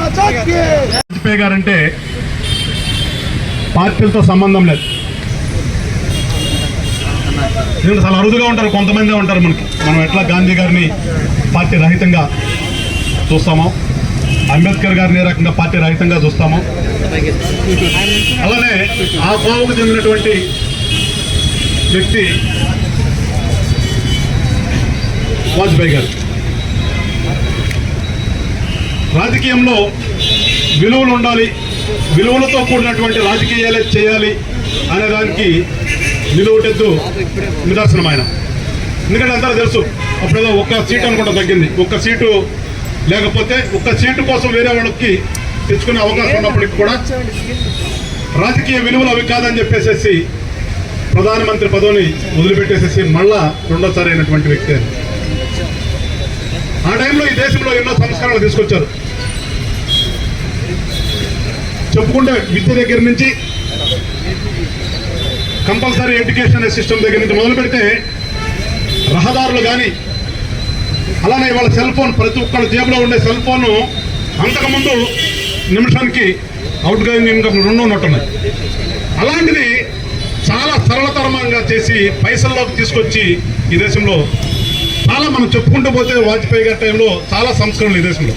Vajpayee guarantee పార్టీలతో సంబంధం లేదు. ఎందుకంటే చాలా అరుదుగా ఉంటారు, కొంతమంది ఉంటారు. మనం ఎట్లా గాంధీ గారిని పార్టీ రహితంగా చూస్తామో, అంబేద్కర్ గారిని ఏ రకంగా పార్టీ రహితంగా చూస్తామో, అలానే ఆ కోవకు చెందినటువంటి వ్యక్తి వాజ్పేయి గారు. రాజకీయంలో విలువలు ఉండాలి, విలువలతో కూడినటువంటి రాజకీయాలే చేయాలి అనే దానికి నిలువుటెద్దు నిదర్శనం ఆయన. ఎందుకంటే అంతా తెలుసు, అప్పుడేదో ఒక్క సీటు అనుకుంటా తగ్గింది, ఒక్క సీటు లేకపోతే ఒక్క సీటు కోసం వేరే వాళ్ళకి తెచ్చుకునే అవకాశం ఉన్నప్పటికీ కూడా రాజకీయ విలువలు అవి కాదని చెప్పేసి ప్రధానమంత్రి పదవిని వదిలిపెట్టేసేసి మళ్ళా రెండోసారి అయినటువంటి వ్యక్తి. ఆ టైంలో ఈ దేశంలో ఎన్నో సంస్కరణలు తీసుకొచ్చారు. చెప్పుకుంటే విద్య దగ్గర నుంచి, కంపల్సరీ ఎడ్యుకేషన్ సిస్టమ్ దగ్గర నుంచి మొదలు పెడితే రహదారులు కానీ, అలానే వాళ్ళ సెల్ ఫోన్, ప్రతి ఒక్కళ్ళ జేబులో ఉండే సెల్ ఫోను అంతకుముందు నిమిషానికి అవుట్ గోయింగ్ ఇన్కమ్ 2 ఉన్నట్టున్నాయి. అలాంటిది చాలా సరళతరంగా చేసి పైసల్లోకి తీసుకొచ్చి ఈ దేశంలో చాలా మనం చెప్పుకుంటూ పోతే వాజ్పేయి గారి టైంలో చాలా సంస్కరణలు ఈ దేశంలో.